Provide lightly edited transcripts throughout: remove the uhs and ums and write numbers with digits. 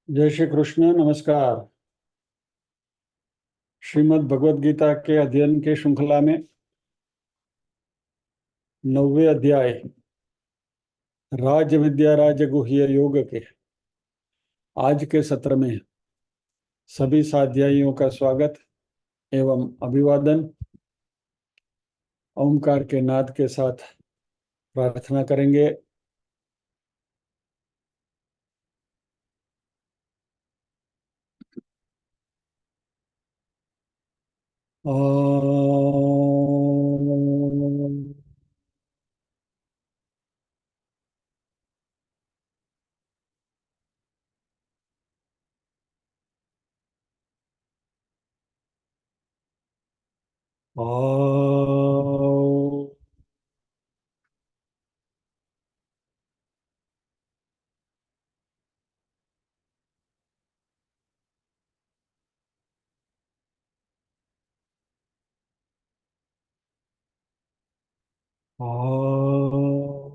जय श्री कृष्ण। नमस्कार। श्रीमद् भगवद गीता के अध्ययन के श्रृंखला में 9वें अध्याय राज विद्या राजगुह्य योग के आज के सत्र में सभी साध्यायियों का स्वागत एवं अभिवादन। ओंकार के नाद के साथ प्रार्थना करेंगे। ओम। ओम।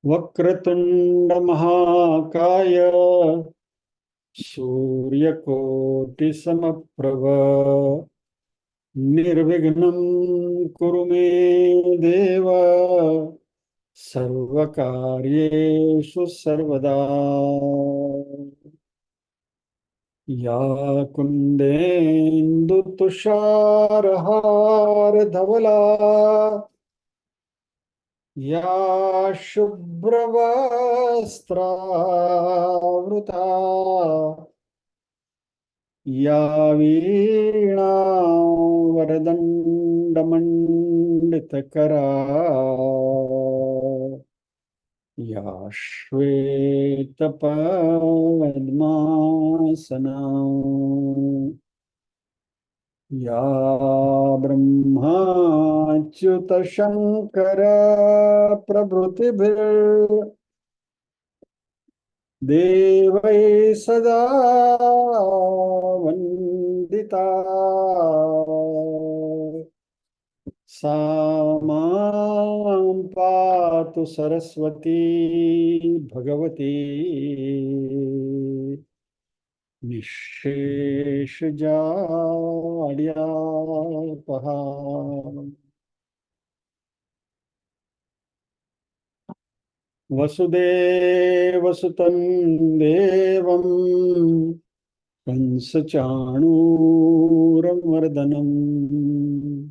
वक्रतुंड महाकाय सूर्यकोटि समप्रभ निर्विघ्नं कुरु मे देव सर्वकार्येषु सर्वदा। या कुन्देन्दु तुषारहार धवला या शुभ्रवस्त्रावृता या वीणावरदण्डमण्डितकरा या श्वेतपद्मासना या ब्रह्माच्युतशङ्कर प्रभृतिभिर्देवैः सदा वन्दिता सा मां पातु सरस्वती भगवती निःशेषजाड्यापहा। वसुदेवसुतं देवं कंसचाणूरमर्दनम्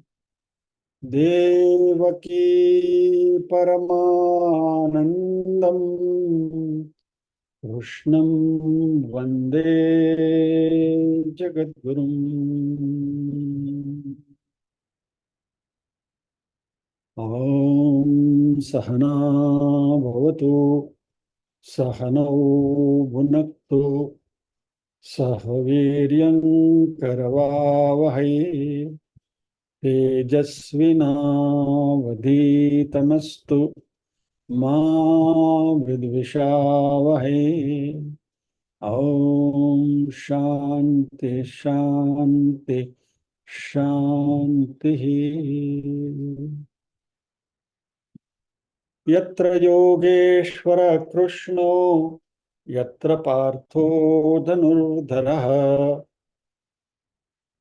देवकी परमानन्दम् कृष्णं वन्दे जगद्गुरुम्। ॐ सहना भवतु सहनौ भुनक्तु सह वीर्यं करवावहै तेजस्विनावधीतमस्तु मा विद्विषावहै। ॐ शान्ति शान्ति शान्तिः। यत्र योगेश्वर कृष्णो यत्र पार्थो धनुर्धरः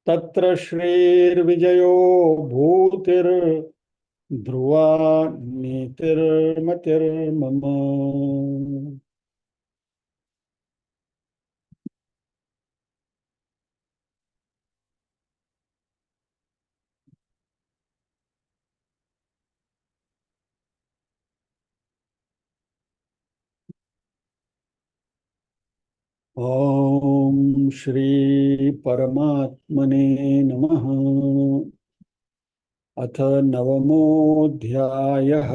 तत्र श्रीर्विजयो भूतिर्ध्रुवा नीतिर्मतिर्मम। ओम श्री परमात्मने नमः। अथ नवमोऽध्यायः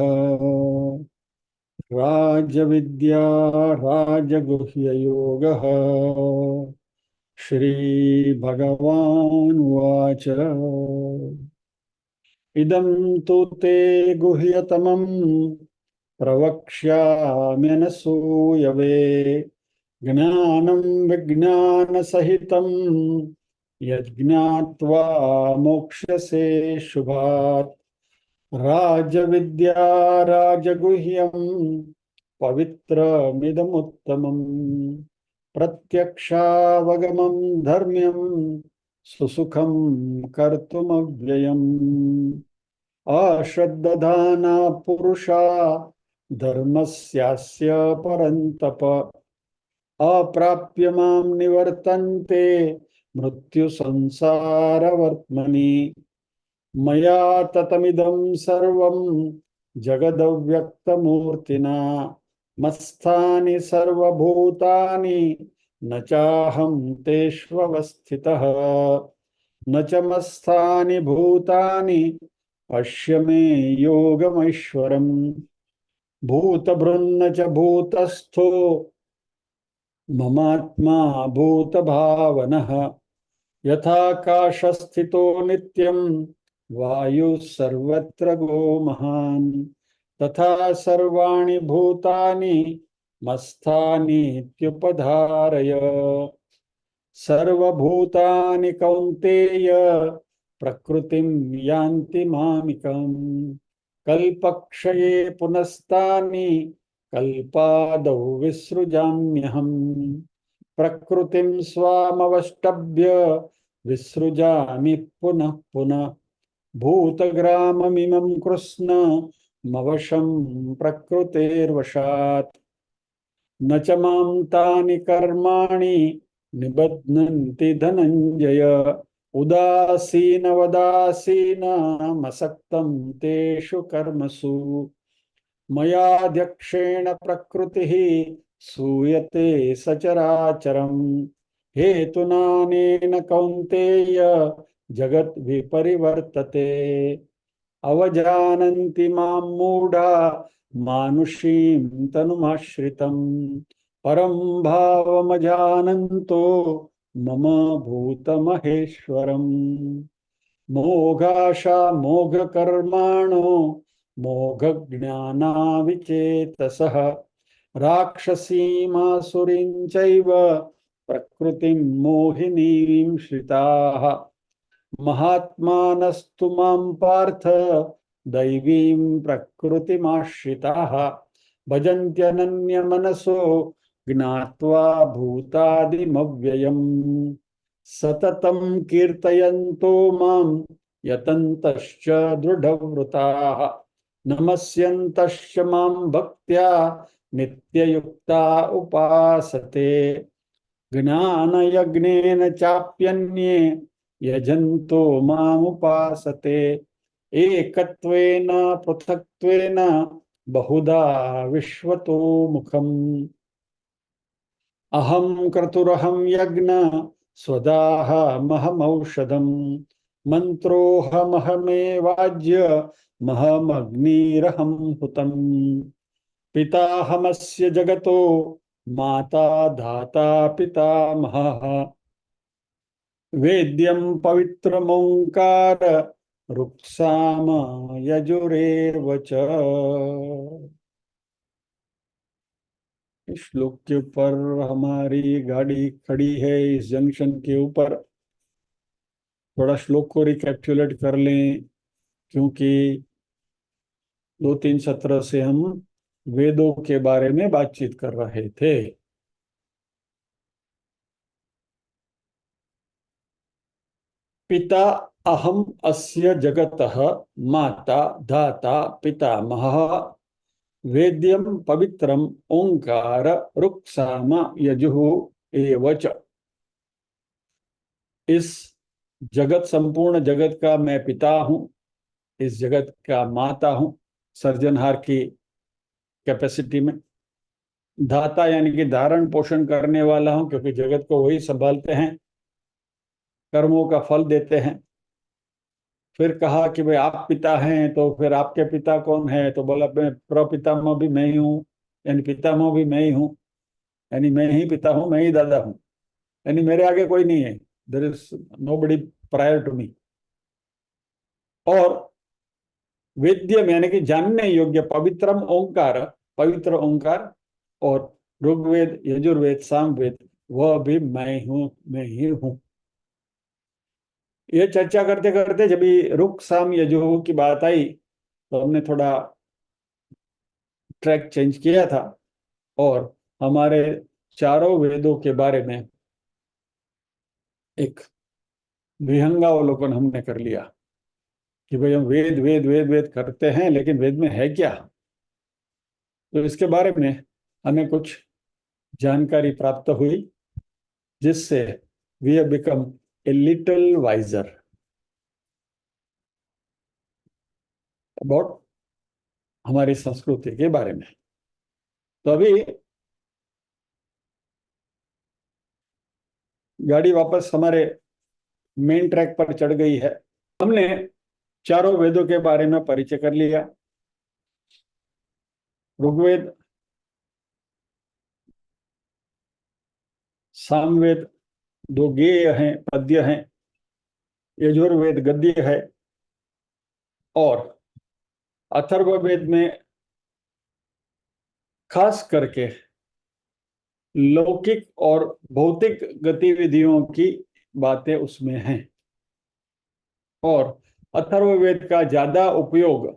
राजविद्या राजगुह्ययोगः। श्रीभगवानुवाच इदं तु ते गुह्यतमं प्रवक्ष्याम्यनसूयवे ज्ञानं विज्ञानसहितं यज्ञात्वा मोक्ष्यसे शुभात् राजविद्या राजगुह्यं पवित्रमिदमुत्तमम् प्रत्यक्षावगमं धर्म्यं सुसुखं कर्तुमव्ययम् अश्रद्धधाना पुरुषा धर्मस्यास्य परन्तप अप्राप्य मां निवर्तन्ते मृत्यु संसारवर्त्मनि मया ततमिदं सर्वं जगदव्यक्तमूर्तिना मत्स्थानि सर्वभूतानि न चाहं तेष्वस्थितः न च मत्स्थानि भूतानि पश्य मे योगमैश्वरम् भूतभृन्न च भूतस्थो ममात्मा भूतभावनः यथाकाशस्थितो नित्यं वायुः सर्वत्र गो महान् तथा सर्वाणि भूतानि मत्स्थानीत्युपधारय सर्वभूतानि कौन्तेय प्रकृतिं यान्ति मामिकम् कल्पक्षये पुनस्तानि कल्पादौ विसृजाम्यहम् प्रकृतिं स्वामवष्टभ्य विसृजामि पुनः पुनः भूतग्राममिमं कृष्णमवशं प्रकृतेर्वशात् न च मां तानि कर्माणि निबध्नन्ति धनञ्जय उदासीनवदासीनमसक्तं तेषु कर्मसु मयाध्यक्षेण प्रकृतिः सूयते सचराचरम् हेतुनानेन कौन्तेय जगत् विपरिवर्तते अवजानन्ति मां मूढा मानुषीं तनुमाश्रितम् परं भावमजानन्तो मम भूतमहेश्वरम् मोघाशा मोघकर्माणो मोघज्ञानाविचेतसः राक्षसीमासुरीं चैव प्रकृतिं मोहिनीं श्रिताः महात्मानस्तु मां पार्थ दैवीं प्रकृतिमाश्रिताः भजन्त्यनन्यमनसो ज्ञात्वा भूतादिमव्ययम् सततं कीर्तयन्तो मां यतन्तश्च दृढव्रताः नमस्यन्तश्च मां भक्त्या नित्ययुक्ता उपासते ज्ञानयज्ञेन चाप्यन्ये यजन्तो मामुपासते एकत्वेन पृथक्त्वेन बहुधा विश्वतो मुखम् अहं क्रतुरहं यज्ञ स्वदाहमहमौषधम् मन्त्रोऽहमहमेवाज्य महमग्निरहं हुतम् पिताहमस्य जगतो माता धाता पितामहः वेद्यं पवित्रमोङ्कार रुक्साम यजुरेर्वच। इस श्लोक के ऊपर हमारी गाड़ी खड़ी है इस जंक्शन के ऊपर। थोड़ा श्लोक को रिकैप्चुलेट कर लें, क्योंकि 2-3 सत्र से हम वेदों के बारे में बातचीत कर रहे थे। पिता अहम अस्य जगतः माता धाता पितामहः वेद्यम पवित्रम ओंकार रुक्साम यजुः एवच। इस जगत, संपूर्ण जगत का मैं पिता हूं, इस जगत का माता हूं सर्जनहार की कैपेसिटी में। धाता यानी कि धारण पोषण करने वाला हूं, क्योंकि जगत को वही संभालते हैं, कर्मों का फल देते हैं। फिर कहा कि भाई आप पिता हैं, तो फिर आपके पिता कौन है? तो बोला मैं प्रपितामह भी मैं ही हूँ, यानी पितामह भी मैं ही हूँ, यानी मैं ही पिता हूँ, मैं ही दादा हूँ, यानी मेरे आगे कोई नहीं है। There is nobody prior to me. और वेद्यम यानी कि जानने योग्य, पवित्रम ओंकार, पवित्र ओंकार, और ऋग्वेद, यजुर्वेद, सामवेद, वह भी मैं ही हूं। ये चर्चा करते करते जब भी ऋक साम यजु की बात आई तो हमने थोड़ा ट्रैक चेंज किया था और हमारे चारों वेदों के बारे में एक विहंगावलोकन हमने कर लिया कि भाई हम वेद वेद वेद वेद करते हैं, लेकिन वेद में है क्या। तो इसके बारे में हमें कुछ जानकारी प्राप्त हुई, जिससे we have become a little wiser about हमारी संस्कृति के बारे में। तो अभी गाड़ी वापस हमारे मेन ट्रैक पर चढ़ गई है। हमने चारों वेदों के बारे में परिचय कर लिया। ऋग्वेद, सामवेद दो गेय हैं, पद्य हैं, यजुर्वेद गद्य है, और अथर्ववेद में खास करके लौकिक और भौतिक गतिविधियों की बातें उसमें हैं, और अथर्ववेद का ज्यादा उपयोग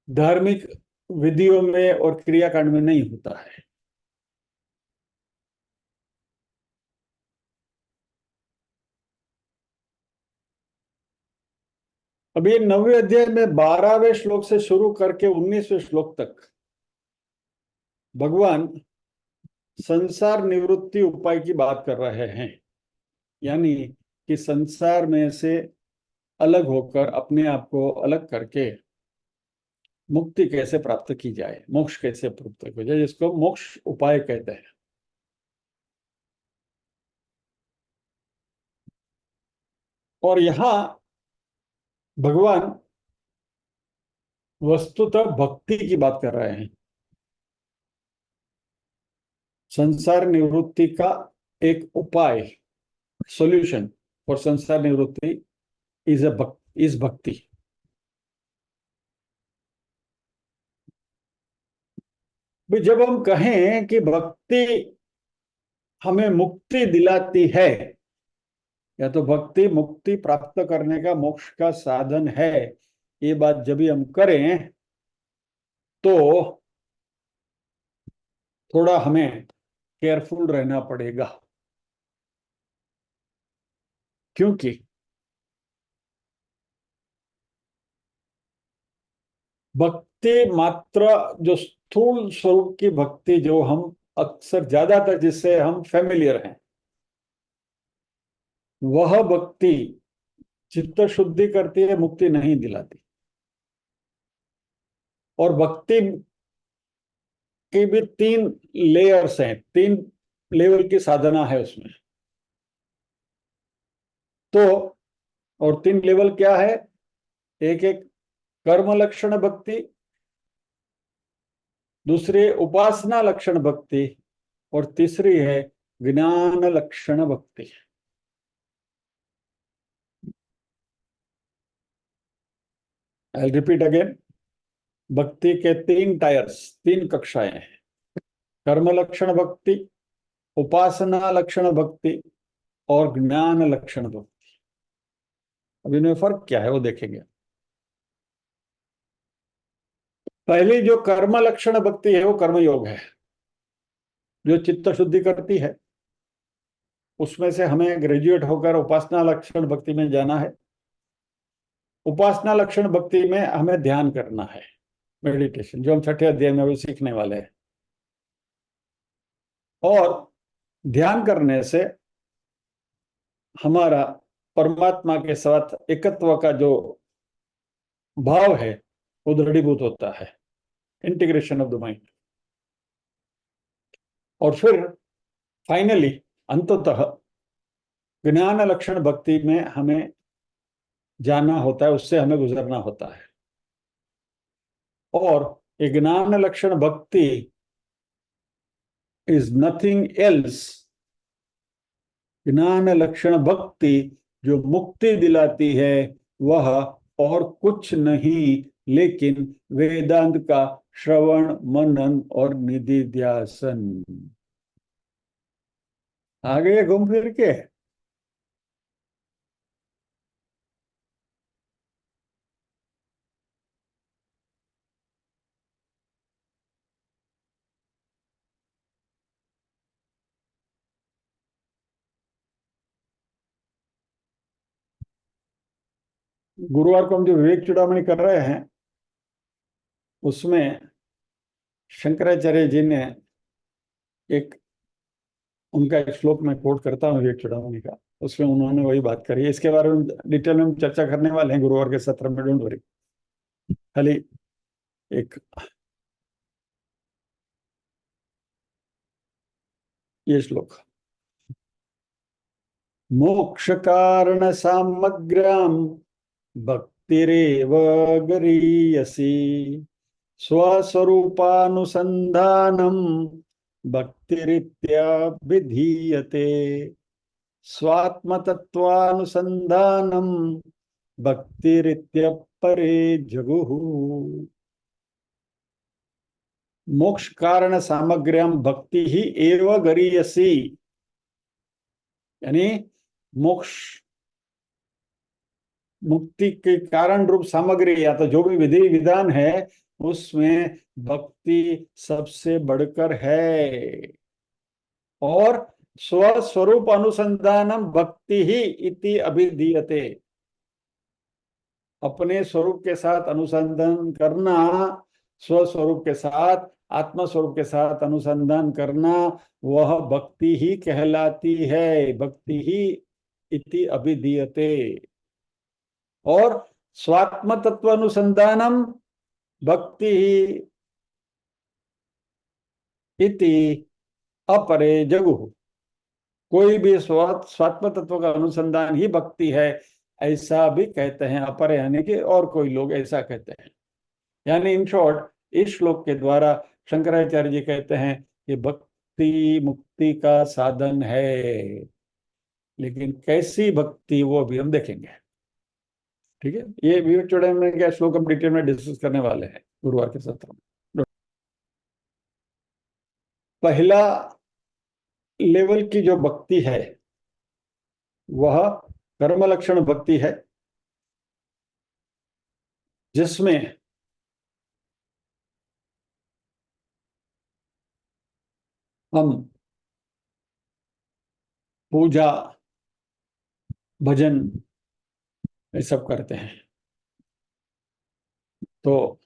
धार्मिक विधियों में और क्रियाकांड में नहीं होता है। अब ये 9वें अध्याय में 12वें श्लोक से शुरू करके 19वें श्लोक तक भगवान संसार निवृत्ति उपाय की बात कर रहे हैं, यानी कि संसार में से अलग होकर अपने आप को अलग करके मुक्ति कैसे प्राप्त की जाए, मोक्ष कैसे प्राप्त की जाए, जिसको मोक्ष उपाय कहते हैं। और यहां भगवान वस्तुतः भक्ति की बात कर रहे हैं। संसार निवृत्ति का एक उपाय, सॉल्यूशन फॉर संसार निवृत्ति इज भक्ति। जब हम कहें कि भक्ति हमें मुक्ति दिलाती है, या तो भक्ति मुक्ति प्राप्त करने का, मोक्ष का साधन है, ये बात जब भी हम करें तो थोड़ा हमें केयरफुल रहना पड़ेगा। क्योंकि भक्ति मात्र जो स्थूल स्वरूप की भक्ति, जो हम अक्सर ज्यादातर जिससे हम फेमिलियर हैं, वह भक्ति चित्त शुद्धि करती है, मुक्ति नहीं दिलाती। और भक्ति की भी 3 लेयर्स हैं, 3 लेवल की साधना है उसमें। तो और 3 लेवल क्या है? एक एक कर्म लक्षण भक्ति, दूसरी उपासना लक्षण भक्ति, और तीसरी है ज्ञान लक्षण भक्ति। आई रिपीट अगेन, भक्ति के 3 टायर्स, 3 कक्षाएं हैं। कर्म लक्षण भक्ति, उपासना लक्षण भक्ति और ज्ञान लक्षण भक्ति। अब इनमें फर्क क्या है वो देखेंगे। पहली जो कर्म लक्षण भक्ति है वो कर्मयोग है, जो चित्त शुद्धि करती है। उसमें से हमें ग्रेजुएट होकर उपासना लक्षण भक्ति में जाना है। उपासना लक्षण भक्ति में हमें ध्यान करना है, मेडिटेशन, जो हम 6ठे अध्याय में अभी सीखने वाले हैं। और ध्यान करने से हमारा परमात्मा के साथ एकत्व का जो भाव है वो दृढ़ीभूत होता है, इंटीग्रेशन ऑफ द माइंड। और फिर फाइनली अंततः ज्ञान लक्षण भक्ति में हमें जाना होता है, उससे हमें गुजरना होता है। और ये ज्ञान लक्षण भक्ति इज नथिंग एल्स। ज्ञान लक्षण भक्ति जो मुक्ति दिलाती है वह और कुछ नहीं लेकिन वेदांत का श्रवण मनन और निधिध्यासन। आ गए घूम फिर के। गुरुवार को हम जो विवेक चूड़ामणि कर रहे हैं उसमें शंकराचार्य जी ने एक, उनका एक श्लोक मैं कोट करता हूँ विवेक चूड़ामणि का। उसमें उन्होंने वही बात करी है। इसके बारे में डिटेल में हम चर्चा करने वाले हैं गुरुवार के सत्र में, डोंट वरी। खाली एक ये श्लोक, मोक्ष कारण सामग्र्याम भक्तिरेव गरीयसी स्वस्वरूपानुसंधानम भक्तिरित्याभिधीयते स्वात्मतत्वानुसंधानम भक्तिरित्यपरे जगुः। मोक्ष कारण सामग्र्याम भक्ति ही एव गरीयसी, यानी मोक्ष मुक्ति के कारण रूप सामग्री या तो जो भी विधि विधान है उसमें भक्ति सबसे बढ़कर है। और स्वस्वरूप अनुसंधानम भक्ति ही इति अभिधीयते, अपने स्वरूप के साथ अनुसंधान करना, स्वस्वरूप के साथ आत्मा स्वरूप के साथ अनुसंधान करना, वह भक्ति ही कहलाती है। भक्ति ही इति अभिधीयते। और स्वात्म तत्व अनुसंधानम भक्ति ही इति अपरे जगु। कोई भी स्वात्म तत्व का अनुसंधान ही भक्ति है, ऐसा भी कहते हैं अपरे, यानी कि और कोई लोग ऐसा कहते हैं। यानी इन शॉर्ट इस श्लोक के द्वारा शंकराचार्य जी कहते हैं कि भक्ति मुक्ति का साधन है, लेकिन कैसी भक्ति वो भी हम देखेंगे। ठीक है, ये विवेक चूड़ामणि का श्लोक हम डिटेल में डिस्कस करने वाले हैं गुरुवार के सत्र में। पहला लेवल की जो भक्ति है वह कर्म लक्षण भक्ति है, जिसमें हम पूजा भजन ये सब करते हैं। तो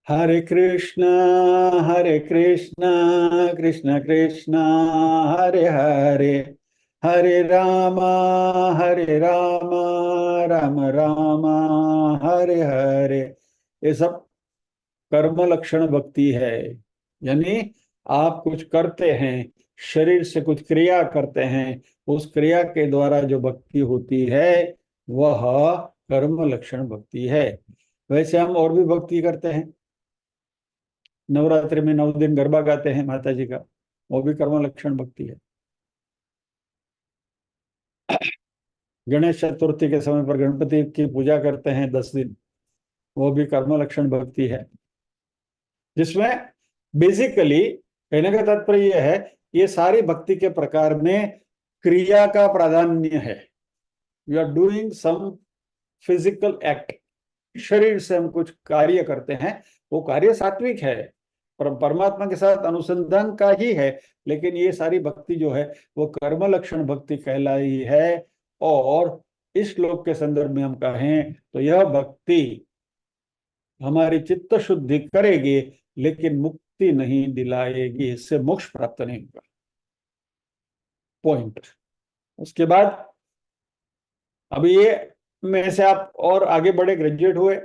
हरे कृष्ण कृष्ण कृष्ण हरे हरे, हरे राम राम राम हरे हरे, ये सब कर्म लक्षण भक्ति है। यानी आप कुछ करते हैं, शरीर से कुछ क्रिया करते हैं, उस क्रिया के द्वारा जो भक्ति होती है वह कर्म लक्षण भक्ति है। वैसे हम और भी भक्ति करते हैं, नवरात्रि में 9 दिन गरबा गाते हैं माता जी का, वो भी कर्म लक्षण भक्ति है। गणेश चतुर्थी के समय पर गणपति की पूजा करते हैं 10 दिन, वो भी कर्म लक्षण भक्ति है। जिसमें बेसिकली कहने का तात्पर्य यह है, ये सारी भक्ति के प्रकार में क्रिया का प्राधान्य है। You are doing some physical act, शरीर से हम कुछ कार्य करते हैं, वो कार्य सात्विक है, परमात्मा के साथ अनुसंधान का ही है, लेकिन ये सारी भक्ति जो है वो कर्म लक्षण भक्ति कहलाई है। और इस श्लोक के संदर्भ में हम कहें तो यह भक्ति हमारी चित्त शुद्धि करेगी, लेकिन मुक्ति नहीं दिलाएगी, इससे मोक्ष प्राप्त नहीं होगा। पॉइंट। उसके बाद अब ये में से आप और आगे बढ़े, ग्रेजुएट हुए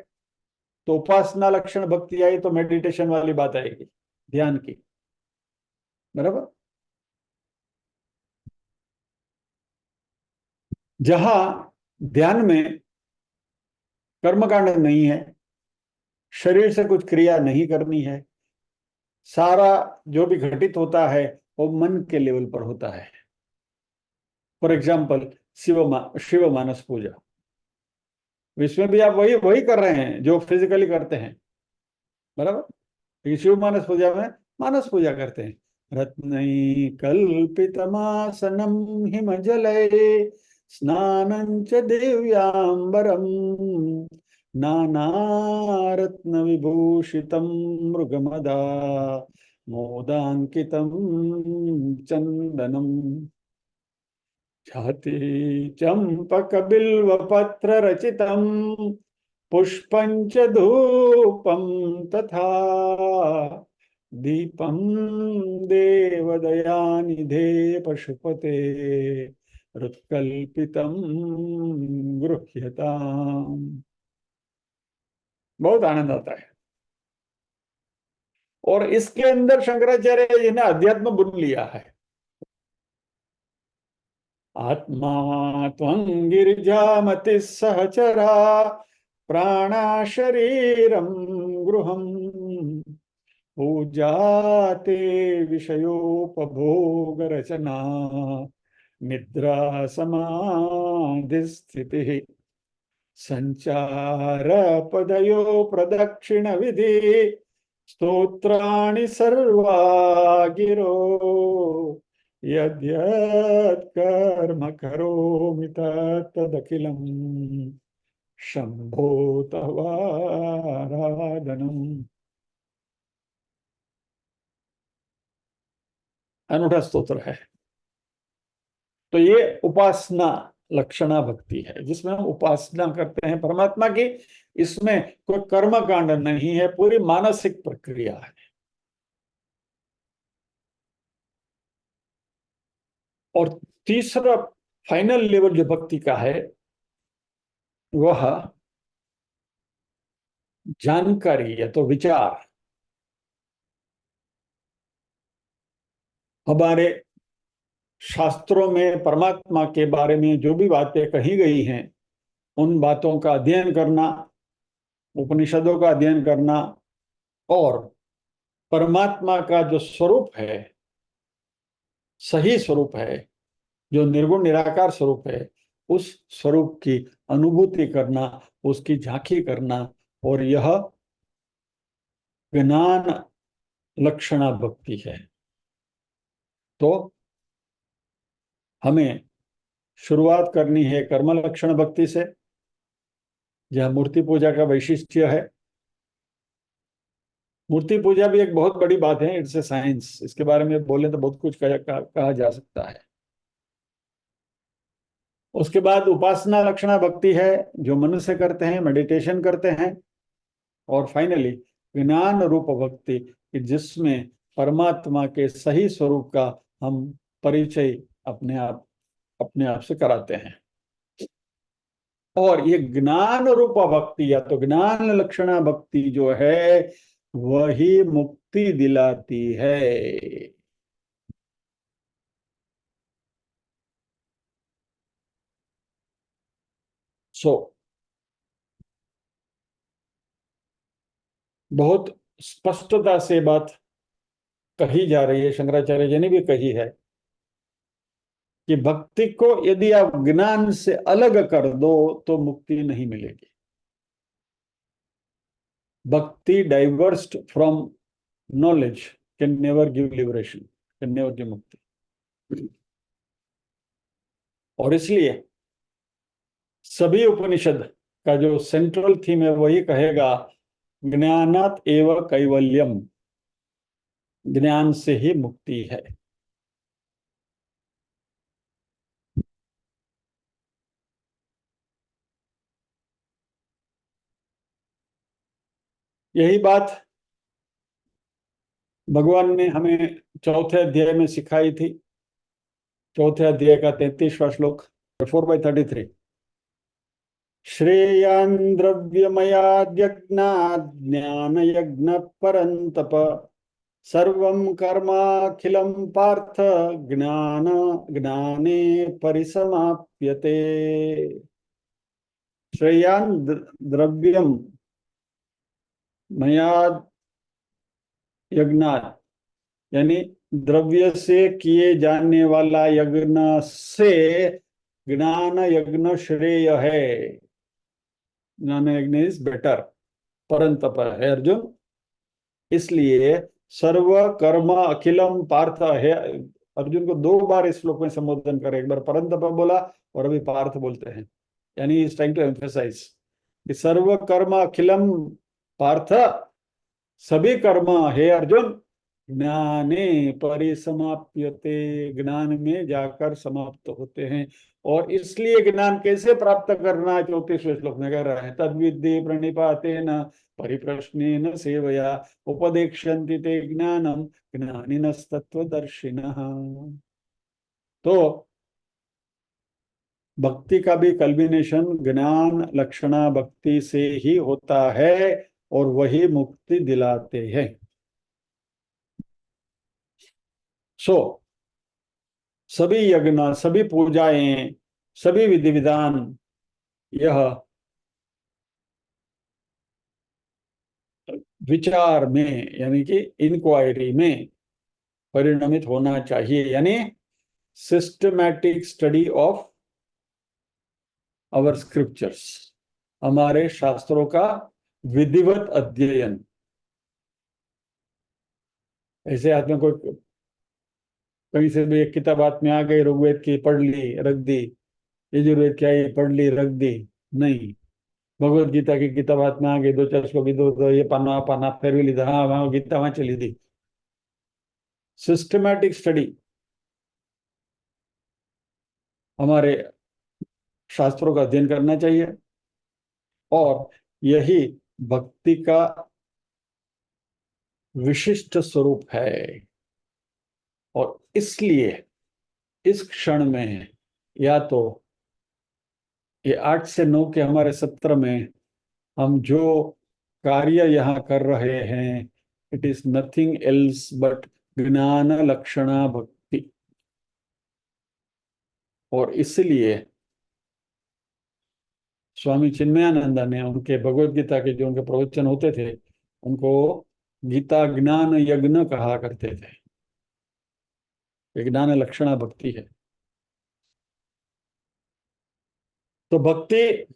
तो उपासना लक्षण भक्ति आई, तो मेडिटेशन वाली बात आएगी, ध्यान की। बराबर, जहां ध्यान में कर्मकांड नहीं है, शरीर से कुछ क्रिया नहीं करनी है, सारा जो भी घटित होता है वो मन के लेवल पर होता है। फॉर एग्जाम्पल शिव मानस पूजा, इसमें भी आप वही वही कर रहे हैं जो फिजिकली करते हैं, बराबर। लेकिन शिव मानस पूजा में मानस पूजा करते हैं। रत्नै कल्पितमासनं हिमजलैः स्नानं च दिव्याम्बरम् नानारत्नविभूषितं मृगमदा मोदाङ्कितं चन्दनम् छाति चम्पकबिल्वपत्ररचितं पुष्पं च धूपं तथा दीपं देवदयानिधे पशुपते हृत्कल्पितं गृह्यताम्। बहुत आनंद आता है। और इसके अंदर शंकराचार्य जी ने अध्यात्म बुन लिया है। आत्मा त्वं गिरिजामति सहचरा प्राणा शरीरं गृहम् पूजाते विषयोपभोग रचना निद्रा समाधि स्थिति संचार पदयो प्रदक्षिण विधि स्तोत्राणि सर्वा गिरो यद्यत् कर्म करोमि तदखिलं शंभो तवाराधनम्। अनूठा स्तोत्र है। तो ये उपासना लक्षणा भक्ति है, जिसमें हम उपासना करते हैं परमात्मा की। इसमें कोई कर्म कांड नहीं है, पूरी मानसिक प्रक्रिया है। और तीसरा फाइनल लेवल जो भक्ति का है वह जानकारी या तो विचार। हमारे शास्त्रों में परमात्मा के बारे में जो भी बातें कही गई हैं उन बातों का अध्ययन करना, उपनिषदों का अध्ययन करना, और परमात्मा का जो स्वरूप है, सही स्वरूप है, जो निर्गुण निराकार स्वरूप है, उस स्वरूप की अनुभूति करना, उसकी झांकी करना। और यह ज्ञान लक्षणा भक्ति है। तो हमें शुरुआत करनी है कर्म लक्षण भक्ति से, यह मूर्ति पूजा का वैशिष्ट्य है। मूर्ति पूजा भी एक बहुत बड़ी बात है, इट्स ए साइंस। इसके बारे में बोले तो बहुत कुछ कहा जा सकता है। उसके बाद उपासना लक्षणा भक्ति है, जो मनुष्य करते हैं, मेडिटेशन करते हैं। और फाइनली ज्ञान रूप भक्ति, कि जिसमें परमात्मा के सही स्वरूप का हम परिचय अपने आप से कराते हैं। और ये ज्ञान रूप भक्ति या तो ज्ञान लक्षणा भक्ति जो है वही मुक्ति दिलाती है। सो बहुत स्पष्टता से बात कही जा रही है, शंकराचार्य जी ने भी कही है कि भक्ति को यदि आप ज्ञान से अलग कर दो तो मुक्ति नहीं मिलेगी। भक्ति divorced from knowledge can never give liberation, can never give मुक्ति। और इसलिए सभी उपनिषद का जो सेंट्रल थीम है वही कहेगा ज्ञानात एव कैवल्यम, ज्ञान से ही मुक्ति है। यही बात भगवान ने हमें चौथे अध्याय में सिखाई थी। चौथे अध्याय का 33वां श्लोक, 4/33। श्रेयान् द्रव्यमयाद्यज्ञात् ज्ञानयज्ञ परन्तप सर्वं कर्माखिलं पार्थ ज्ञान ज्ञाने परिसमाप्यते। श्रेयान् द्रव्यम मयाद यज्ञात, यानी द्रव्य से किए जाने वाला यज्ञ से ज्ञान यज्ञ श्रेय है। ज्ञान यज्ञ इज बेटर, परंतप है अर्जुन। इसलिए सर्व कर्म अखिलम पार्थ है। अर्जुन को दो बार इस श्लोक में संबोधन करे, एक बार परंतप बोला और अभी पार्थ बोलते हैं, यानी इज ट्राइंग टू एम्फेसाइज कि सर्व कर्म अखिलम पार्थ, सभी कर्म हे अर्जुन ज्ञाने परिसमाप्यते, ज्ञान में जाकर समाप्त होते हैं। और इसलिए ज्ञान कैसे प्राप्त करना है 34वें श्लोक में कह रहा है, तद विद्धि प्रणिपातेन परिप्रश्नेन सेवया उपदेक्ष्यन्ति ते ज्ञानम ज्ञानिनस्तत्वदर्शिनः। तो भक्ति का भी कल्बिनेशन ज्ञान लक्षणा भक्ति से ही होता है और वही मुक्ति दिलाते हैं। सो सभी यज्ञ, सभी पूजाएं, सभी विधि विधान यह विचार में यानी कि इंक्वायरी में परिणमित होना चाहिए, यानी systematic study of our scriptures, हमारे शास्त्रों का विधिवत अध्ययन। ऐसे आदमी कोई कहीं से भी एक किताब हाथ में आ गई, ऋग्वेद की पढ़ ली रख दी, यजुर्वेद की आई पढ़ ली रख दी, नहीं। भगवत गीता की किताब हाथ में आ गई, दो चार श्लोक इधर उधर, ये पाना पाना फिर भी लीधा, हाँ वहां गीता वहां चली दी। सिस्टमैटिक स्टडी हमारे शास्त्रों का अध्ययन करना चाहिए, और यही भक्ति का विशिष्ट स्वरूप है। और इसलिए इस क्षण में, या तो ये 8 से 9 के हमारे सत्र में हम जो कार्य यहाँ कर रहे हैं, it is nothing else but ज्ञान लक्षणा भक्ति। और इसलिए स्वामी चिन्मयानंद ने उनके भगवत गीता के जो उनके प्रवचन होते थे, उनको गीता ज्ञान यज्ञ कहा करते थे। ज्ञान लक्षणा भक्ति है। तो भक्ति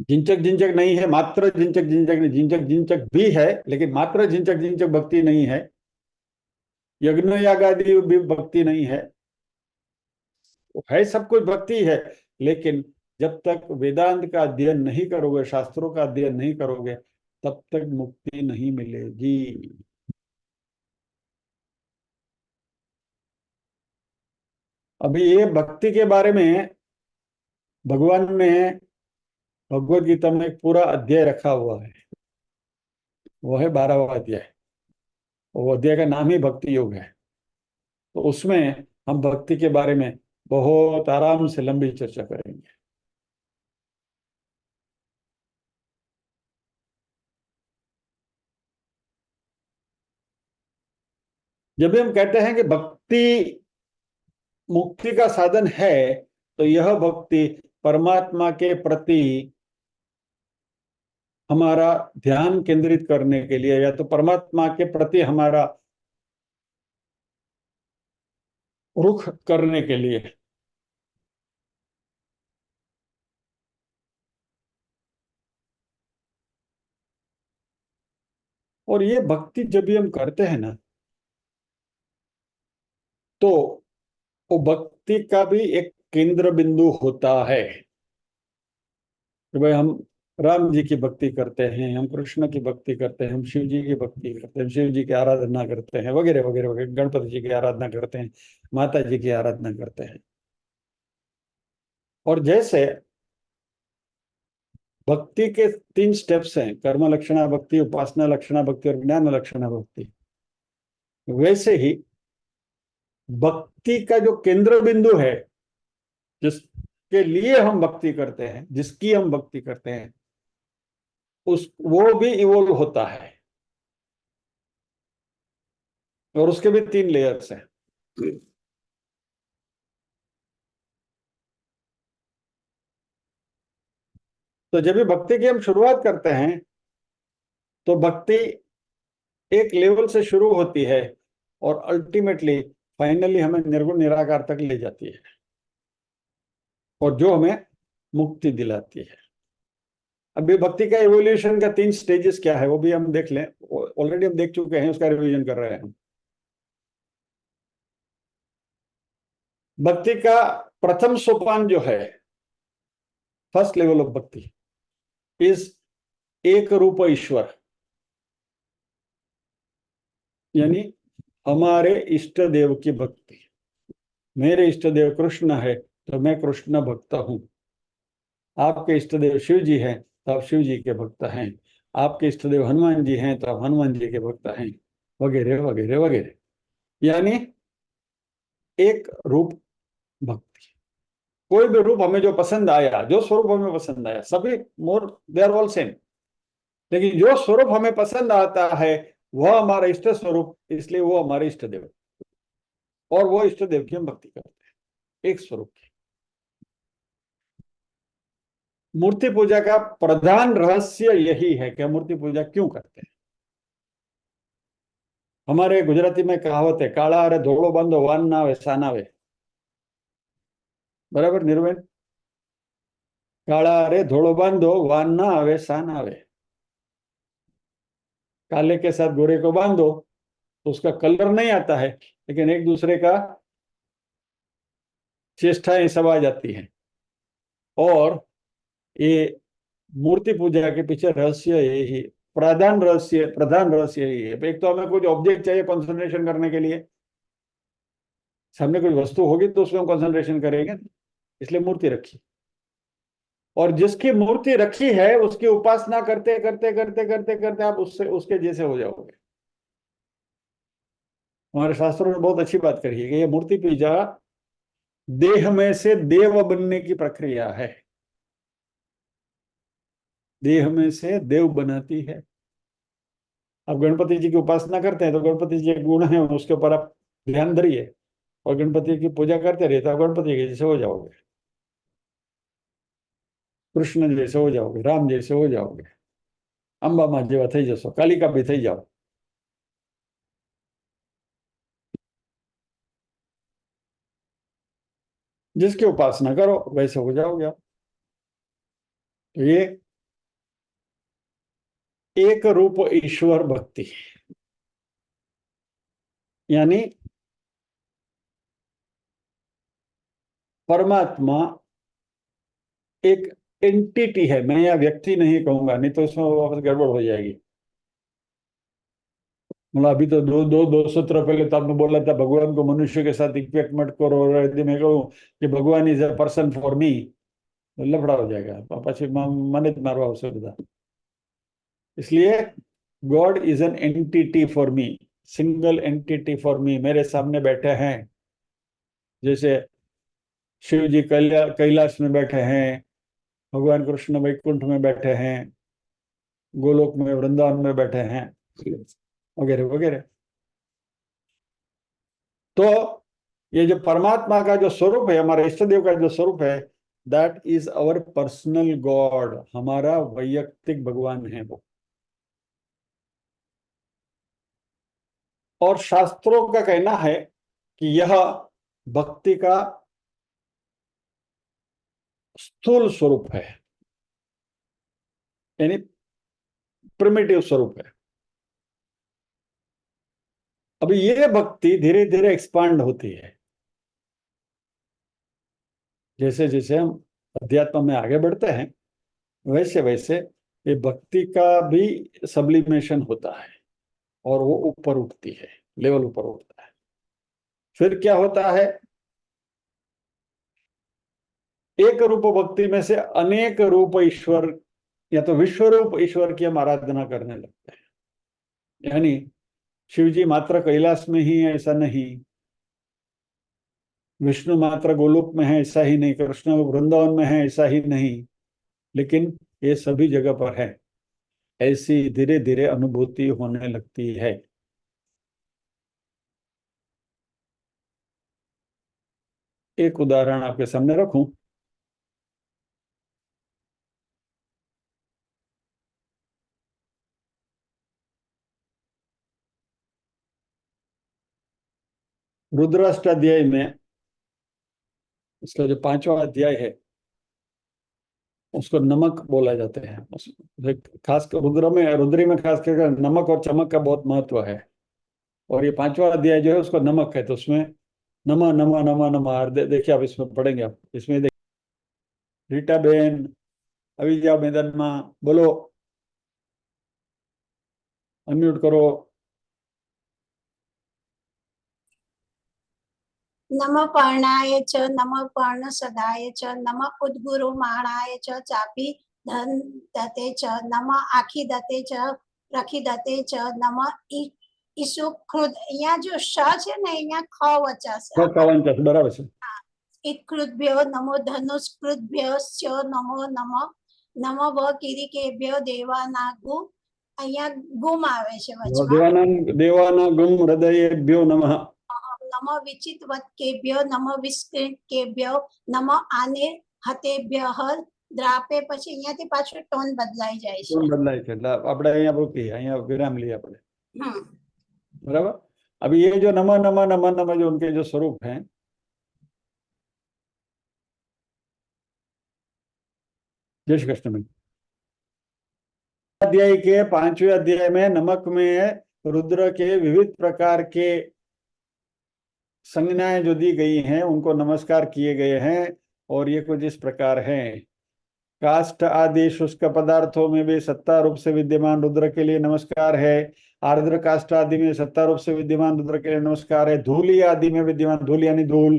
जिंचक जिंचक नहीं है, मात्र जिंचक जिंचक नहीं, जिंचक जिंचक भी है लेकिन मात्र जिंचक जिंचक भक्ति नहीं है। यज्ञ याग आदि भी भक्ति नहीं है, है सब कुछ भक्ति है। लेकिन जब तक वेदांत का अध्ययन नहीं करोगे, शास्त्रों का अध्ययन नहीं करोगे, तब तक मुक्ति नहीं मिलेगी। अभी ये भक्ति के बारे में भगवान ने भगवत गीता में एक पूरा अध्याय रखा हुआ है, वो है 12वां अध्याय। वो अध्याय का नाम ही भक्ति योग है। तो उसमें हम भक्ति के बारे में बहुत आराम से लंबी चर्चा करेंगे। जब भी हम कहते हैं कि भक्ति मुक्ति का साधन है, तो यह भक्ति परमात्मा के प्रति हमारा ध्यान केंद्रित करने के लिए, या तो परमात्मा के प्रति हमारा रुख करने के लिए। और ये भक्ति जब भी हम करते हैं ना, तो वो भक्ति का भी एक केंद्र बिंदु होता है कि भाई हम राम जी की भक्ति करते हैं, हम कृष्ण की भक्ति करते हैं, हम शिव जी की भक्ति करते हैं, शिव जी की आराधना करते हैं, वगैरह वगैरह वगैरह, गणपति जी की आराधना करते हैं, माता जी की आराधना करते हैं। और जैसे भक्ति के 3 स्टेप्स हैं, कर्म लक्षणा भक्ति, उपासना लक्षणा भक्ति और ज्ञान लक्षणा भक्ति, वैसे ही भक्ति का जो केंद्र बिंदु है, जिसके लिए हम भक्ति करते हैं, जिसकी हम भक्ति करते हैं, उस वो भी इवोल्व होता है। और उसके भी 3 लेयर्स हैं। तो जब भी भक्ति की हम शुरुआत करते हैं, तो भक्ति एक लेवल से शुरू होती है और अल्टीमेटली फाइनली हमें निर्गुण निराकार तक ले जाती है, और जो हमें मुक्ति दिलाती है। अभी भक्ति का एवोल्यूशन का 3 स्टेजेस क्या है वो भी हम देख लें, ऑलरेडी हम देख चुके हैं, उसका रिवीजन कर रहे हैं हम। भक्ति का प्रथम सोपान जो है, फर्स्ट लेवल ऑफ भक्ति इज एक रूप ईश्वर, यानी हमारे इष्ट देव की भक्ति। मेरे इष्ट देव कृष्ण है तो मैं कृष्ण भक्त हूं। आपके इष्ट देव शिव जी हैं तो आप शिव जी के भक्त हैं। आपके इष्ट देव हनुमान जी हैं तो आप हनुमान जी के भक्त हैं, वगैरह वगैरह वगैरह। यानी एक रूप भक्ति। कोई भी रूप हमें जो पसंद आया, जो स्वरूप हमें पसंद आया, सभी मोर दे आर ऑल सेम, लेकिन जो स्वरूप हमें पसंद आता है वह हमारा इष्ट स्वरूप, इसलिए वो हमारे इष्ट देव, और वो इष्ट देव की हम भक्ति करते हैं एक स्वरूप की। मूर्ति पूजा का प्रधान रहस्य यही है कि हम मूर्ति पूजा क्यों करते हैं। हमारे गुजराती में कहावत है, काला अरे धोड़ो बंधो वान ना आवे सा ना आवे। बराबर निर्वेन? काला अरे धोड़ो बांधो वान ना आवे सा ना आवे। काले के साथ गोरे को बांधो तो उसका कलर नहीं आता है, लेकिन एक दूसरे का चेष्टाएं सब आ जाती हैं। और ये मूर्ति पूजा के पीछे रहस्य यही, प्रधान रहस्य यही है। एक तो हमें कुछ ऑब्जेक्ट चाहिए कंसंट्रेशन करने के लिए, सामने कोई वस्तु होगी तो उसमें हम कंसंट्रेशन करेंगे, इसलिए मूर्ति रखी। और जिसकी मूर्ति रखी है उसकी उपासना करते करते करते करते करते आप उससे उसके जैसे हो जाओगे। हमारे शास्त्रों ने बहुत अच्छी बात कही है कि ये मूर्ति पूजा देह में से देव बनने की प्रक्रिया है, देह में से देव बनाती है। आप गणपति जी की उपासना करते हैं तो गणपति जी के गुण हैं उसके ऊपर आप ध्यान धरिए, और गणपति की पूजा करते रहिए तो आप गणपति के जैसे हो जाओगे, कृष्ण जैसे हो जाओगे, राम जैसे हो जाओगे, अंबा माँ जेवा थई जशो, कालिका भी थई जाओ। जिसकी उपासना करो वैसे हो जाओगे आप। तो ये एक रूप ईश्वर भक्ति, यानी परमात्मा एक एंटिटी है। मैं यह व्यक्ति नहीं कहूंगा, नहीं तो इसमें वापस गड़बड़ हो जाएगी। मतलब अभी तो दो सूत्र पहले तो आपने बोला था भगवान को मनुष्य के साथ इक्वेट मत करो, और यदि मैं कहूँ कि भगवान is a person for me तो लफड़ा हो जाएगा, तो પછી મને જ મારવા આવશે બધા। इसलिए God is an entity for me, single entity for me. मेरे सामने बैठे हैं, जैसे शिव जी कैलाश में बैठे हैं, भगवान कृष्ण वैकुंठ में बैठे हैं, गोलोक में वृंदावन में बैठे हैं, वगैरह वगैरह। तो ये जो परमात्मा का जो स्वरूप है, हमारे इष्ट देव का जो स्वरूप है, that is our personal God, हमारा वैयक्तिक भगवान है वो। और शास्त्रों का कहना है कि यह भक्ति का स्थूल स्वरूप है, यानी प्रिमिटिव स्वरूप है। अभी ये भक्ति धीरे धीरे एक्सपांड होती है, जैसे जैसे हम अध्यात्म में आगे बढ़ते हैं वैसे वैसे ये भक्ति का भी सब्लिमेशन होता है, और वो ऊपर उठती है, लेवल ऊपर उठता है। फिर क्या होता है, एक रूप भक्ति में से अनेक रूप ईश्वर या तो विश्व रूप ईश्वर की हम आराधना करने लगते हैं। यानी शिव जी मात्र कैलाश में ही है ऐसा नहीं, विष्णु मात्र गोलोक में है ऐसा ही नहीं, कृष्ण वृंदावन में है ऐसा ही नहीं, लेकिन ये सभी जगह पर है। ऐसी धीरे धीरे अनुभूति होने लगती है। एक उदाहरण आपके सामने रखूं, रुद्राष्टाध्याय में इसका जो 5वां अध्याय है, उसको नमक बोला जाते हैं। खास कर रुद्री में खास करके नमक और चमक का बहुत महत्व है। और ये पांचवा अध्याय जो है उसको नमक है, तो उसमें नमा नमा नमा नमा देखिए आप इसमें पढ़ेंगे, आप इसमें रीटा बेन अभी जाओ मैदान में, बोलो, अनम्यूट करो। नमः पर्णाय च नमः पर्णसदाय च नमः उद्गुरुमाणाय च चापी धन दते च नमः आखी दते च रखी दते च नमः ઈસુકૃત અહીંયા જો શ છે ને અહીંયા ખ વચાશે બરાબર છે। ઈત્કૃતભ્યો નમો ધનુષ્કૃતભ્યો નમો નમઃ નમઃ વ કિરીકેભ્યો દેવાનાગુ અહીંયા ગુમ આવે છે વચમાં। દેવાનાગુમ હૃદયેભ્યો નમઃ नमः विचितवत्केभ्यो नमः विस्कृतकेभ्यो नमः आने हतेभ्यः द्रापे પછી અહીંયાથી પાછું ટોન બદલાઈ જાય છે। ટોન બદલાય છે એટલે આપણે અહીંયા રોકીએ, અહીંયા વિરામ લઈએ આપણે, बराबर। अभी ये जो नमः नमः नमः नमः जो उनके जो स्वरूप हैं, जय श्री कृष्ण में अध्याय के 5वें अध्याय में नमक में रुद्र के विविध प्रकार के संज्ञाएं जो दी गई हैं उनको नमस्कार किए गए हैं। और ये कुछ इस प्रकार हैं। काष्ठ आदि शुष्क पदार्थों में भी सत्ता रूप से विद्यमान रुद्र के लिए नमस्कार है। आर्द्र काष्ठ आदि में सत्ता रूप से विद्यमान रुद्र के लिए नमस्कार है। धूली आदि में विद्यमान, धूल यानी धूल,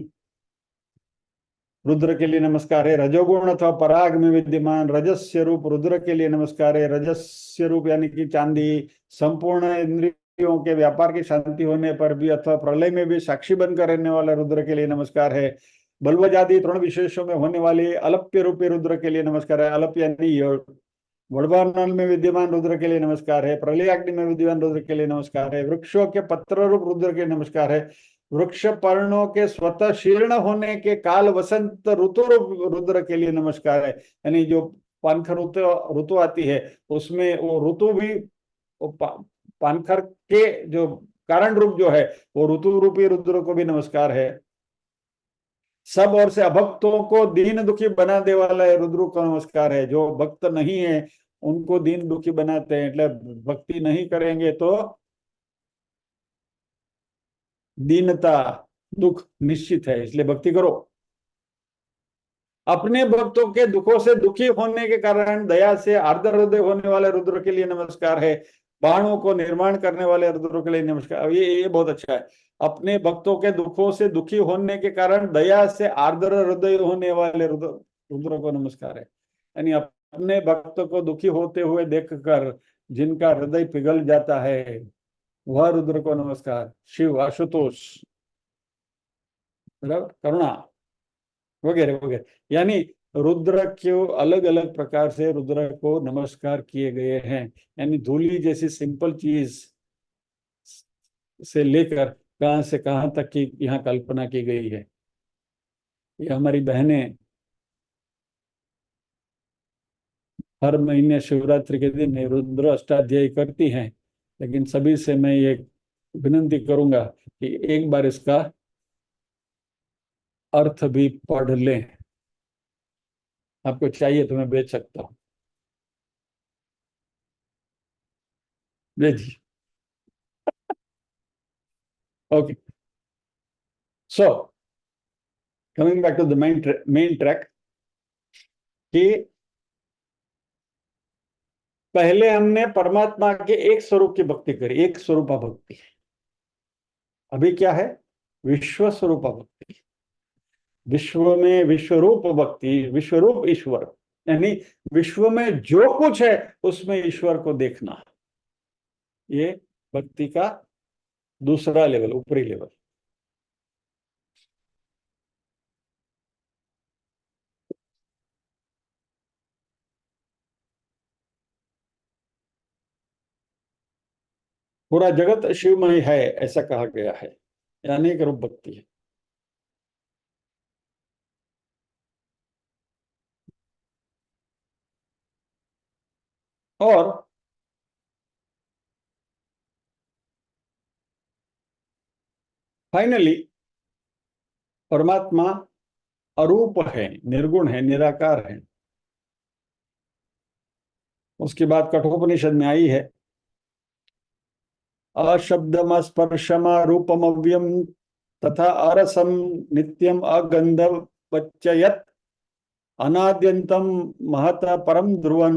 रुद्र के लिए नमस्कार है। रजोगुण अथवा पराग में विद्यमान रजस्य रूप रुद्र के लिए नमस्कार है। रजस्य रूप यानी कि चांदी, संपूर्ण इंद्रियों के व्यापार की शांति होने पर भी अथवा प्रलय में भी साक्षी बनकर रहने वाला रुद्र के लिए नमस्कार है। बलवज आदि 3 विशेषों में होने वाले अलप्य रूपी रुद्र के लिए नमस्कार है। अलप्य यानी वड़वानल में विद्यमान रुद्र के लिए नमस्कार है। प्रलयाग्नि में विद्यमान रुद्र के लिए नमस्कार है। वृक्षों के पत्र रूप रुद्र के लिए नमस्कार है। वृक्ष पर्णों के स्वतः शीर्ण होने के काल वसंत ऋतु रूप रुद्र के लिए नमस्कार है। यानी जो पानखर ऋतु आती है उसमें वो ऋतु भी पानखर के जो कारण रूप जो है वो ऋतु रूपी रुद्र को भी नमस्कार है। सब ओर से अभक्तों को दीन दुखी बना दे वाला है रुद्र को नमस्कार है। जो भक्त नहीं है उनको दीन दुखी बनाते हैं, એટલે भक्ति नहीं करेंगे तो दीनता दुख निश्चित है, इसलिए भक्ति करो। अपने भक्तों के दुखों से दुखी होने के कारण दया से आर्द्र हृदय होने वाले रुद्र के लिए नमस्कार है। बाणों को निर्माण करने वाले रुद्र के लिए नमस्कार। ये बहुत अच्छा है। अपने भक्तों के दुखों से दुखी होने के कारण दया से आर्द्र हृदय होने वाले रुद्र को नमस्कार है। यानी अपने भक्त को दुखी होते हुए देखकर जिनका हृदय पिघल जाता है वह रुद्र को नमस्कार। शिव, आशुतोष, करुणा वगैरह वगैरह, यानी रुद्र के अलग अलग प्रकार से रुद्र को नमस्कार किए गए हैं। यानी धूली जैसी सिंपल चीज से लेकर कहां से कहां तक की यहाँ कल्पना की गई है। ये हमारी बहनें हर महीने शिवरात्रि के दिन रुद्र अष्टाध्यायी करती हैं, लेकिन सभी से मैं ये विनंती करूंगा कि एक बार इसका अर्थ भी पढ़ लें। आपको चाहिए तो मैं बेच सकता हूं। जी, okay. So coming back to the main track, कि पहले हमने परमात्मा के एक स्वरूप की भक्ति करी, एक स्वरूपा भक्ति। अभी क्या है? विश्व स्वरूपा भक्ति। विश्व में विश्वरूप भक्ति, विश्वरूप ईश्वर, यानी विश्व में जो कुछ है उसमें ईश्वर को देखना। ये भक्ति का दूसरा लेवल, ऊपरी लेवल। पूरा जगत शिवमय है ऐसा कहा गया है, यानी एक रूप भक्ति है। और फाइनली परमात्मा अरूप है, निर्गुण है, निराकार है। उसकी बात कठोपनिषद में आई है, अशब्दम स्पर्शम रूपम अव्यम तथा अरसम नित्यम अगंधवच्चयत् अनाद्यंतम महत परम ध्रुवन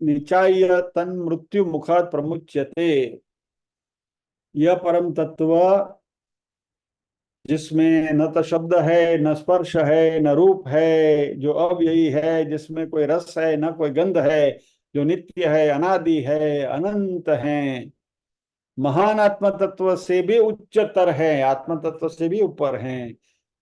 निचाय्य तन मृत्यु मुखात प्रमुच्यते। यह परम तत्व जिसमें न तो शब्द है, न स्पर्श है, न रूप है, जो अव्ययी है, जिसमें कोई रस है, न कोई गंध है, जो नित्य है, अनादि है, अनंत है, महान आत्म तत्व से भी उच्चतर है, आत्म तत्व से भी ऊपर हैं,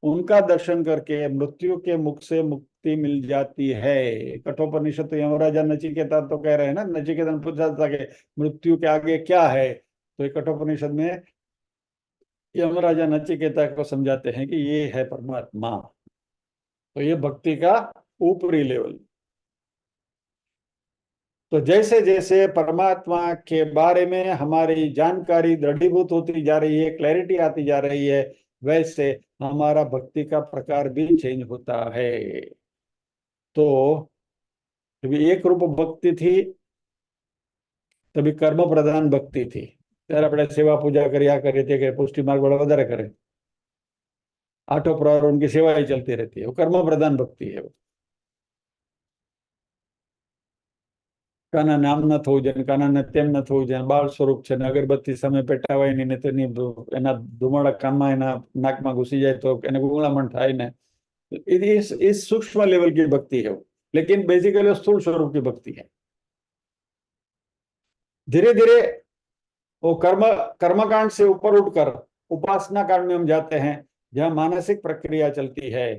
उनका दर्शन करके मृत्यु के मुख से मुक्ति मिल जाती है। कठोपनिषद तो यमराजा नचिकेता तो कह रहे हैं ना, नचिकेता ने पूछा था कि मृत्यु के आगे क्या है, तो ये कठोपनिषद में यमराजा नचिकेता को समझाते हैं कि ये है परमात्मा। तो ये भक्ति का ऊपरी लेवल। तो जैसे जैसे परमात्मा के बारे में हमारी जानकारी दृढ़ीभूत होती जा रही है, क्लैरिटी आती जा रही है, वैसे हमारा भक्ति का प्रकार भी चेंज होता है। तो अभी एक रूप भक्ति थी, तभी कर्म प्रधान भक्ति थी, ત્યારે આપણે सेवा पूजा કર્યા કરીએ છીએ कि पुष्टि मार्ग वाला વધારે करे, आठों प्रहर उनकी सेवा ही चलती रहती है, वो कर्म प्रधान भक्ति है। કાના નામ ન થવું જોઈએ, કાનાને તેમ ન થવું જોઈએ, બાળ સ્વરૂપ છે ને અગરબત્તી સામે પેટાવાય નહીં ને તેની એના ધુમાડા કાનમાં એના નાકમાં ઘૂસી જાય તો એને ગુંગળામણ થાય ને, इस सूक्ष्म लेवल की भक्ति है वो, लेकिन बेसिकली स्थूल स्वरूप की भक्ति है। धीरे धीरे वो कर्मकांड से ऊपर उठकर उपासना कांड में हम जाते हैं, जहां मानसिक प्रक्रिया चलती है,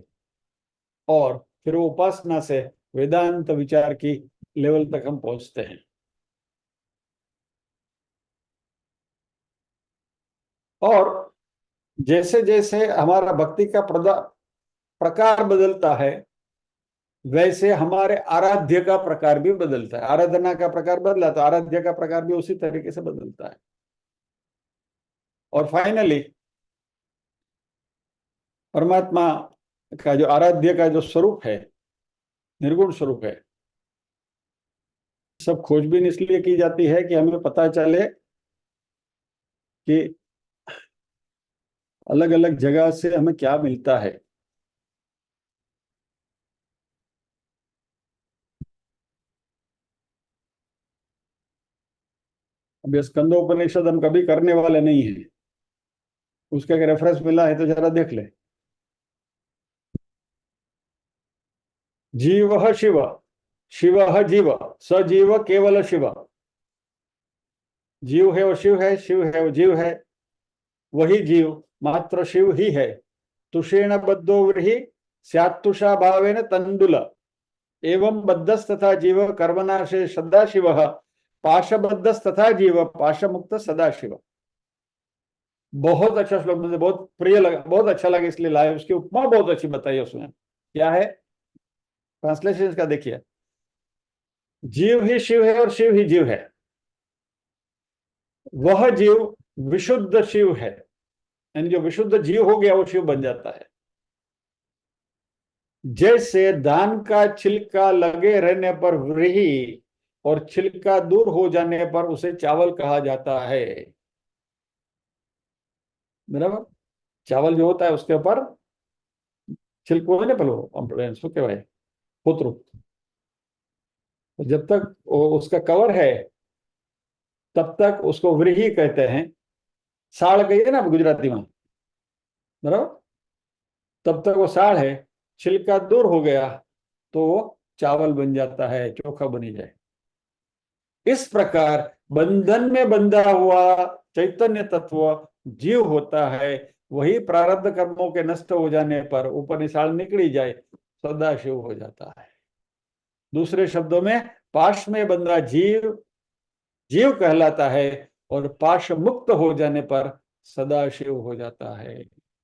और फिर वो उपासना से वेदांत विचार की लेवल तक हम पहुंचते हैं। और जैसे जैसे हमारा भक्ति का प्रकार बदलता है, वैसे हमारे आराध्य का प्रकार भी बदलता है। आराधना का प्रकार बदला तो आराध्य का प्रकार भी उसी तरीके से बदलता है। और फाइनली परमात्मा का जो आराध्य का जो स्वरूप है, निर्गुण स्वरूप है, सब खोजबीन इसलिए की जाती है कि हमें पता चले कि अलग अलग जगह से हमें क्या मिलता है। अब ये स्कंदोपनिषद हम कभी करने वाले नहीं है, उसका अगर रेफरेंस मिला है तो जरा देख ले। जीव शिव, शिव जीव, सजीव केवल शिव। जीव है वो शिव है, शिव है वो जीव है, वही जीव मात्र शिव ही है। तुषेण बद्धो व्रीहि स्यात्तुषा भावेन तंडुल एवं बद्धस्तथा जीव कर्मनाशे सदाशिव पाशबद्धस्तथा जीव पाशमुक्त सदाशिव। बहुत अच्छा श्लोक, मुझे बहुत प्रिय लगा, बहुत अच्छा लगा, इसलिए लाए। उसकी उपमा बहुत अच्छी बताई उसमें। क्या है ट्रांसलेशन का, देखिए। जीव ही शिव है और शिव ही जीव है। वह जीव विशुद्ध शिव है, यानी जो विशुद्ध जीव हो गया वो शिव बन जाता है। जैसे धान का छिलका लगे रहने पर व्रीहि और छिलका दूर हो जाने पर उसे चावल कहा जाता है, बराबर। चावल जो होता है उसके ऊपर छिलको है ना, पहले શું કહેવાય, પોતરું, जब तक उसका कवर है तब तक उसको व्रीहि कहते हैं। साड़ कहिए ना गुजराती में, बराबर। तब तक वो साड़ है, छिलका दूर हो गया तो वो चावल बन जाता है, चोखा बनी जाए। इस प्रकार बंधन में बंधा हुआ चैतन्य तत्व जीव होता है, वही प्रारब्ध कर्मों के नष्ट हो जाने पर, ऊपर निशाल निकली जाए, सदाशिव हो जाता है। दूसरे शब्दों में पाश में बंधा जीव जीव कहलाता है, और पाश मुक्त हो जाने पर सदाशिव हो जाता है।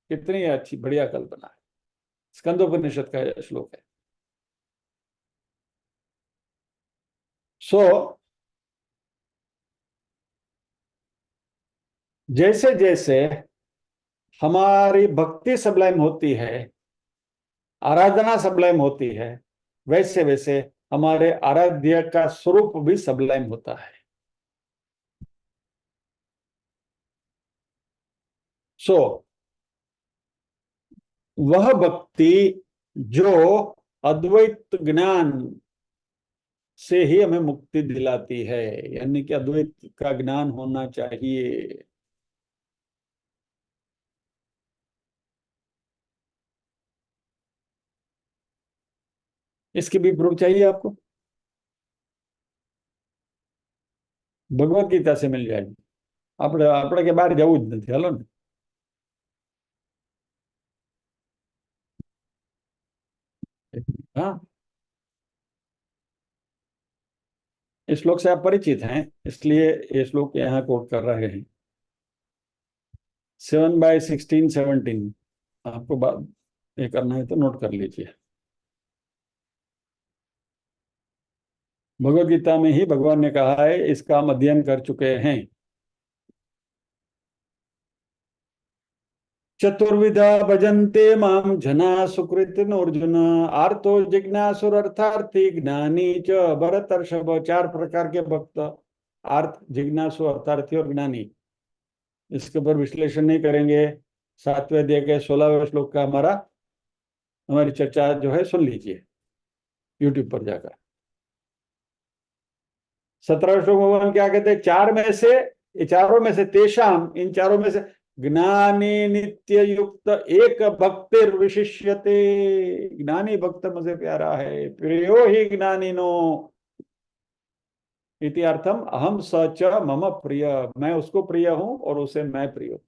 कितनी अच्छी बढ़िया कल्पना है। स्कंदोपनिषद का यह श्लोक है। सो जैसे जैसे हमारी भक्ति सबलाइम होती है, आराधना सबलाइम होती है, वैसे वैसे हमारे आराध्य का स्वरूप भी सबलाइम होता है। सो वह भक्ति जो अद्वैत ज्ञान से ही हमें मुक्ति दिलाती है, यानी कि अद्वैत का ज्ञान होना चाहिए। इसकी भी प्रूफ चाहिए आपको? भगवत गीता से मिल जाएगी। આપણે કે બહાર જવું જ નથી, હાલો ને। हाँ, इस श्लोक से आप परिचित हैं, इसलिए ये श्लोक यहाँ कोट कर रहे हैं। 7/16-17 आपको बात ये करना है तो नोट कर लीजिए। भगवत गीता में ही भगवान ने कहा है, इसका हम अध्ययन कर चुके हैं। चतुर्विधा भजन्ते माम जना सुकृतिन अर्जुन आर्तो जिज्ञासुरर्थार्थी ज्ञानी च भरतर्षभ। 4 प्रकार के भक्त, आर्थ, जिज्ञासु, अर्थार्थी और ज्ञानी। इसके ऊपर विश्लेषण नहीं करेंगे। 7वें अध्याय के 16वें श्लोक का हमारी चर्चा जो है सुन लीजिए यूट्यूब पर जाकर। 17वें श्लोक में भगवान क्या कहते हैं? चार में से, ये चारों में से, तेषाम, इन चारों में से, ज्ञानी नित्य युक्त एक भक्तिर विशिष्यते। ज्ञानी भक्त मुझे प्यारा है। प्रियो ही ज्ञानिनो इति अर्थम अहम सच मम प्रिय। मैं उसको प्रिय हूं और उसे मैं प्रिय हूं।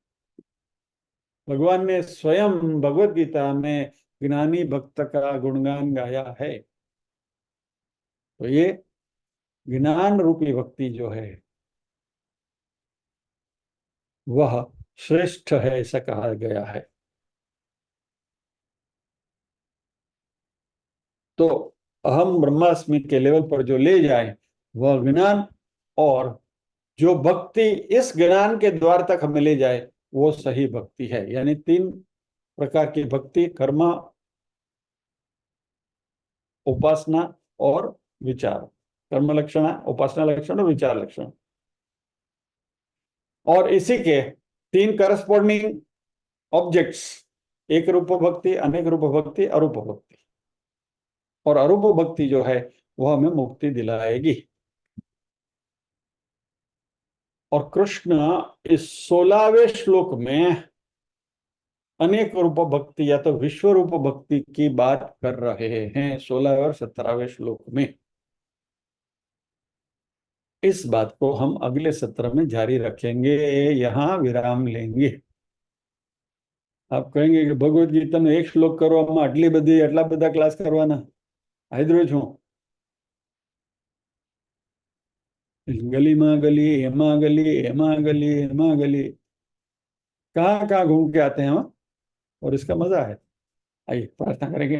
भगवान ने स्वयं भगवत गीता में ज्ञानी भक्त का गुणगान गाया है। तो ये ज्ञान रूपी भक्ति जो है वह श्रेष्ठ है, ऐसा कहा गया है। तो अहम ब्रह्मास्मि के लेवल पर जो ले जाए वह ज्ञान, और जो भक्ति इस ज्ञान के द्वार तक हमें ले जाए वो सही भक्ति है। यानी 3 प्रकार की भक्ति: कर्म, उपासना और विचार। कर्म लक्षण, उपासना लक्षण और विचार लक्षण। और इसी के 3 करस्पॉन्डिंग ऑब्जेक्ट्स: एक रूप भक्ति, अनेक रूप भक्ति, अरूप भक्ति। और अरूप भक्ति जो है वह हमें मुक्ति दिलाएगी। और कृष्ण इस 16वें श्लोक में अनेक रूप भक्ति या तो विश्व रूप भक्ति की बात कर रहे हैं 16वें और 17वें श्लोक में। इस बात को हम अगले सत्र में जारी रखेंगे, यहाँ विराम लेंगे। आप कहेंगे कि भगवत गीता में एक श्लोक करो, हम आटला बदा क्लास करवाना? हाइद्रो छू गली में गली, हेमा गली, हेमा गली, हेमा गली, कहाँ कहाँ घूम के आते हैं हम, और इसका मजा है। आइए प्रार्थना करेंगे।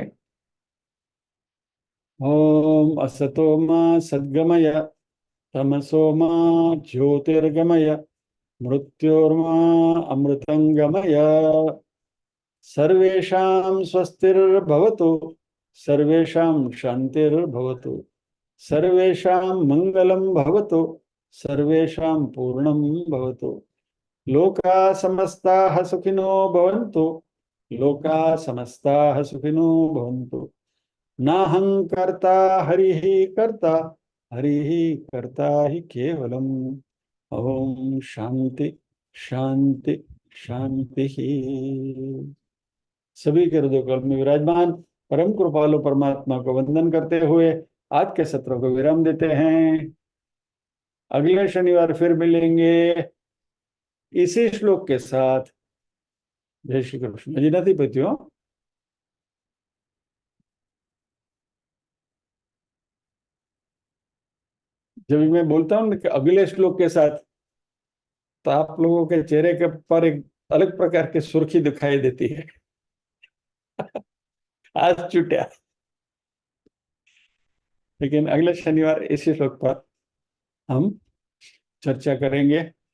ओम असतो मा सद्गमय तमसो मा ज्योतिर्गमय मृत्योर्मा अमृतंगमय। सर्वेषां स्वस्तिर्भवतु, सर्वेषां शान्तिर्भवतु, सर्वेषां मंगलं भवतु, सर्वेषां पूर्णं भवतु। लोका समस्ताः सुखिनो भवन्तु, लोका समस्ताः सुखिनो भवन्तु। नाहं कर्ता हरिः कर्ता, हरिः कर्ता हि केवलम्। ओम शांति शांति शांति। सभी के हृदय कल्प में विराजमान परम कृपालु परमात्मा को वंदन करते हुए आज के सत्र को विराम देते हैं। अगले शनिवार फिर मिलेंगे इसी श्लोक के साथ। जय श्री कृष्ण जी। नहीं पतियों, जब मैं बोलता हूँ कि अगले श्लोक के साथ, तो आप लोगों के चेहरे के पर एक अलग प्रकार की सुर्खी दिखाई देती है। आज छुट्टिया, लेकिन अगले शनिवार इसी श्लोक पर हम चर्चा करेंगे।